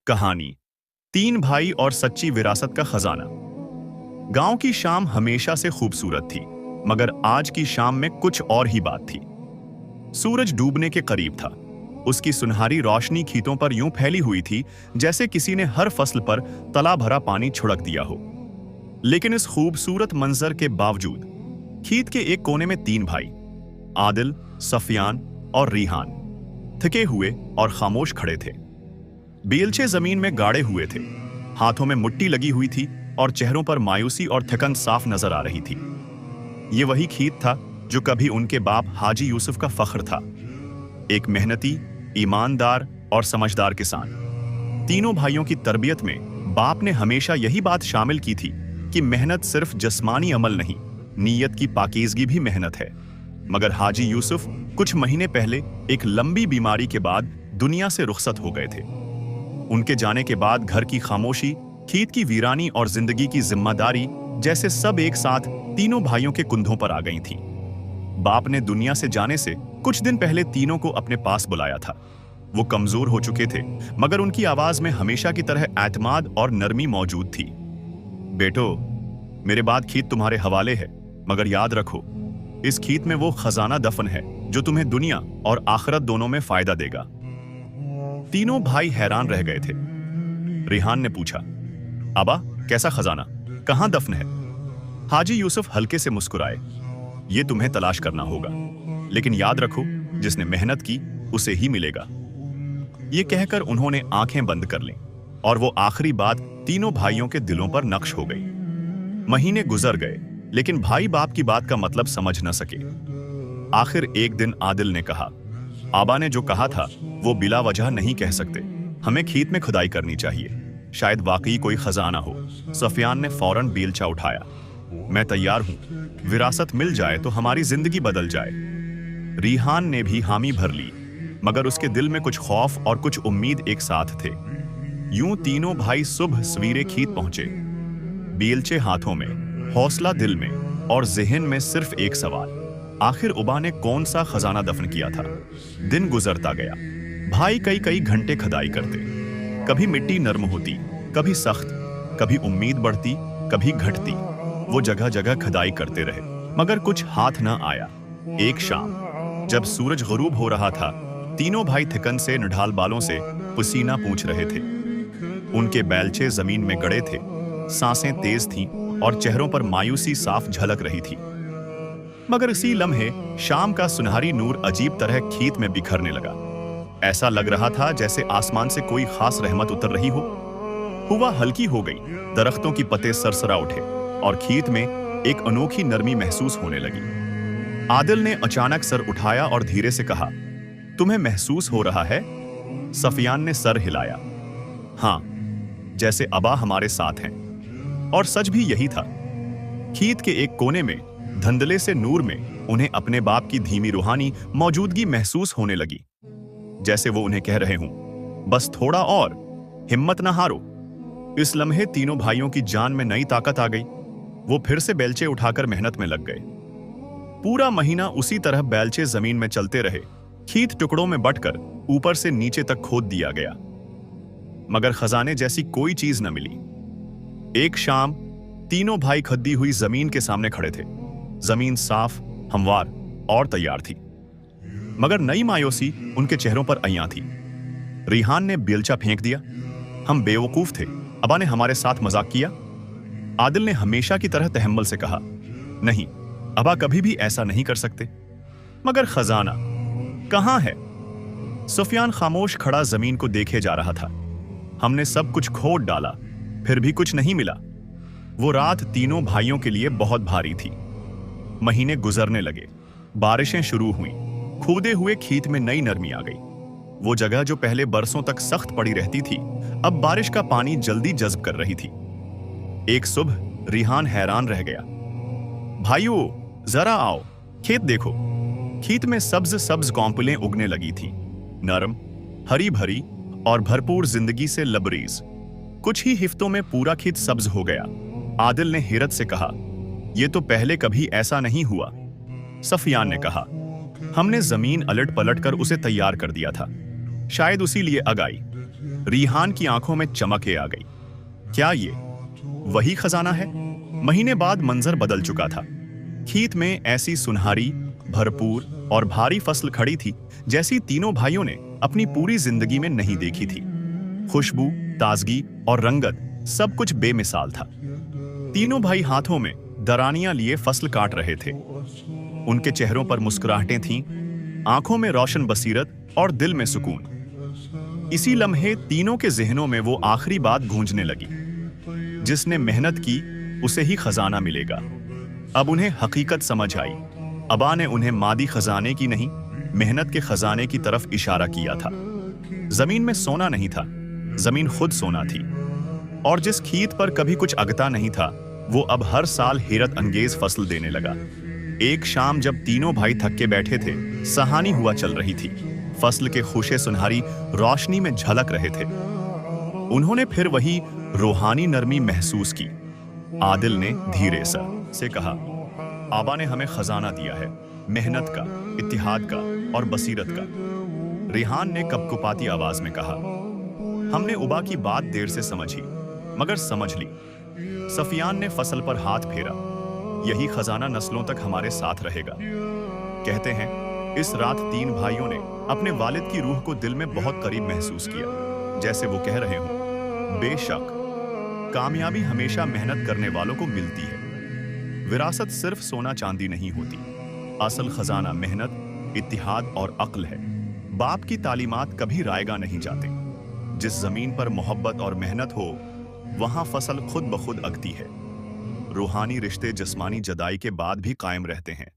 कहानी, तीन भाई और सच्ची विरासत का खजाना। गांव की शाम हमेशा से खूबसूरत थी, मगर आज की शाम में कुछ और ही बात थी। सूरज डूबने के करीब था। उसकी सुनहरी रोशनी खीतों पर यूं फैली हुई थी जैसे किसी ने हर फसल पर तला भरा पानी छिड़क दिया हो। लेकिन इस खूबसूरत मंजर के बावजूद खीत के एक कोने में तीन भाई, आदिल, सफियान और रिहान, थके हुए और खामोश खड़े थे। बेलचे जमीन में गाड़े हुए थे, हाथों में मिट्टी लगी हुई थी और चेहरों पर मायूसी और थकन साफ नजर आ रही थी। ये वही खीत था जो कभी उनके बाप हाजी यूसुफ का फख्र था, एक मेहनती, ईमानदार और समझदार किसान। तीनों भाइयों की तरबियत में बाप ने हमेशा यही बात शामिल की थी कि मेहनत सिर्फ जिस्मानी अमल नहीं, नीयत की पाकीज़गी भी मेहनत है। मगर हाजी यूसुफ कुछ महीने पहले एक लंबी बीमारी के बाद दुनिया से रुखसत हो गए थे। उनके जाने के बाद घर की खामोशी, खीत की वीरानी और जिंदगी की जिम्मेदारी जैसे सब एक साथ तीनों भाइयों के कुंधों पर आ गई थी। बाप ने दुनिया से जाने से कुछ दिन पहले तीनों को अपने पास बुलाया था। वो कमजोर हो चुके थे, मगर उनकी आवाज में हमेशा की तरह एतमाद और नरमी मौजूद थी। बेटो, मेरे बाद खीत तुम्हारे हवाले है, मगर याद रखो, इस खीत में वो खजाना दफन है जो तुम्हें दुनिया और आखिरत दोनों में फायदा देगा। तीनों भाई हैरान रह गए थे। रिहान ने पूछा, अबा, कैसा खजाना, कहां दफन है? हाजी यूसुफ हल्के से मुस्कुराए, ये तुम्हें तलाश करना होगा, लेकिन याद रखो, जिसने मेहनत की उसे ही मिलेगा। ये कहकर उन्होंने आंखें बंद कर लीं और वो आखिरी बात तीनों भाइयों के दिलों पर नक्श हो गई। महीने गुजर गए, लेकिन भाई बाप की बात का मतलब समझ न सके। आखिर एक दिन आदिल ने कहा, आबा ने जो कहा था वो बिला वजह नहीं कह सकते, हमें खीत में खुदाई करनी चाहिए, शायद वाकई कोई खजाना हो। सफियान ने फौरन बेलचा उठाया, मैं तैयार हूं, विरासत मिल जाए तो हमारी जिंदगी बदल जाए। रिहान ने भी हामी भर ली, मगर उसके दिल में कुछ खौफ और कुछ उम्मीद एक साथ थे। यूं तीनों भाई सुबह सवेरे खीत पहुंचे, बेलचे हाथों में, हौसला दिल में और ज़हन में सिर्फ एक सवाल, आखिर उबा ने कौन सा खजाना दफन किया था? दिन गुजरता गया। भाई कई कई घंटे खुदाई करते, कभी मिट्टी नरम होती, कभी सख्त, कभी उम्मीद बढ़ती, कभी घटती। वो जगह जगह खुदाई करते रहे, मगर कुछ हाथ न आया। एक शाम जब सूरज गुरूब हो रहा था, तीनों भाई थकन से निढाल बालों से पसीना पूछ रहे थे। उनके बैलचे जमीन में गड़े थे, सांसें तेज थीं और चेहरों पर मायूसी साफ झलक रही थी। मगर इसी लम्हे शाम का सुनहरी नूर अजीब तरह खीत में बिखरने लगा। ऐसा लग रहा था जैसे आसमान से कोई खास रहमत उतर रही हो। हवा हल्की हो गई, दरख्तों की पत्ते सरसरा उठे और खीत में एक अनोखी नरमी महसूस होने लगी। आदिल ने अचानक सर उठाया और धीरे से कहा, तुम्हें महसूस हो रहा है? सफियान ने सर हिलाया, हाँ, जैसे अबा हमारे साथ हैं। और सच भी यही था। खीत के एक कोने में धंधले से नूर में उन्हें अपने बाप की धीमी रूहानी मौजूदगी महसूस होने लगी, जैसे वो उन्हें कह रहे हों, बस थोड़ा और, हिम्मत ना हारो। इस लम्हे तीनों भाइयों की जान में नई ताकत आ गई। वो फिर से बेलचे उठाकर मेहनत में लग गए। पूरा महीना उसी तरह बेलचे जमीन में चलते रहे। खीत टुकड़ों में बंटकर ऊपर से नीचे तक खोद दिया गया, मगर खजाने जैसी कोई चीज न मिली। एक शाम तीनों भाई खद्दी हुई जमीन के सामने खड़े थे। जमीन साफ, हमवार और तैयार थी, मगर नई मायूसी उनके चेहरों पर अय्यां थी। रिहान ने बेलचा फेंक दिया, हम बेवकूफ थे, अबा ने हमारे साथ मजाक किया। आदिल ने हमेशा की तरह तहम्मुल से कहा, नहीं, अबा कभी भी ऐसा नहीं कर सकते। मगर खजाना कहां है? सुफियान खामोश खड़ा जमीन को देखे जा रहा था। हमने सब कुछ खोद डाला, फिर भी कुछ नहीं मिला। वो रात तीनों भाइयों के लिए बहुत भारी थी। महीने गुजरने लगे, बारिशें शुरू हुईं, खोदे हुए खीत में नई नरमी आ गई। वो जगह जो पहले बरसों तक सख्त पड़ी रहती थी, अब बारिश का पानी जल्दी जज्ब कर रही थी। एक सुबह रिहान हैरान रह गया, भाइयों, जरा आओ, खेत देखो। खीत में सब्ज सब्ज कौंपलें उगने लगी थीं, नरम, हरी भरी और भरपूर जिंदगी से लबरेज। कुछ ही हिफ्तों में पूरा खीत सब्ज हो गया। आदिल ने हैरत से कहा, यह तो पहले कभी ऐसा नहीं हुआ। सफियान ने कहा, हमने जमीन अलट पलट कर उसे तैयार कर दिया था, शायद उसी लिए अगाई। रिहान की आंखों में चमक आ गई। क्या ये वही खजाना है? महीने बाद मंजर बदल चुका था। खेत में ऐसी सुनहरी, भरपूर और भारी फसल खड़ी थी जैसी तीनों भाइयों ने अपनी पूरी जिंदगी में नहीं देखी थी। खुशबू, ताजगी और रंगत सब कुछ बेमिसाल था। तीनों भाई हाथों में दरानियां लिए फसल काट रहे थे। उनके चेहरों पर मुस्कुराहटें थीं, आंखों में रोशन बसीरत और दिल में सुकून। इसी लम्हे तीनों के ज़हनों में वो आखिरी बात गूंजने लगी, जिसने मेहनत की उसे ही खजाना मिलेगा। अब उन्हें हकीकत समझ आई। अबा ने उन्हें मादी खजाने की नहीं, मेहनत के खजाने की तरफ इशारा किया था। जमीन में सोना नहीं था, जमीन खुद सोना थी। और जिस खेत पर कभी कुछ अगता नहीं था, वो अब हर साल हैरत अंगेज फसल देने लगा। एक शाम जब तीनों भाई थक के बैठे थे, सहानी हुआ चल रही थी। फसल के खुशे सुनहरी रोशनी में झलक रहे थे। उन्होंने फिर वही रूहानी नरमी महसूस की। आदिल ने धीरे से कहा, आबा ने हमें खजाना दिया है, मेहनत का, इत्तिहाद का और बसीरत का। रिहान ने कपकपाती आवाज में कहा, हमने उबा की बात देर से समझी, मगर समझ ली। सफियान ने फसल पर हाथ फेरा, यही खजाना नस्लों तक हमारे साथ रहेगा। कहते हैं इस रात तीन भाइयों ने अपने वालिद की रूह को दिल में बहुत करीब महसूस किया, जैसे वो कह रहे हों, बेशक कामयाबी हमेशा मेहनत करने वालों को मिलती है। विरासत सिर्फ सोना चांदी नहीं होती, असल खजाना मेहनत, इत्तिहाद और अक्ल है। बाप की तालीमात कभी रायगा नहीं जाते। जिस जमीन पर मोहब्बत और मेहनत हो, वहां फसल खुद ब खुद अगती है। रूहानी रिश्ते जिस्मानी जदाई के बाद भी कायम रहते हैं।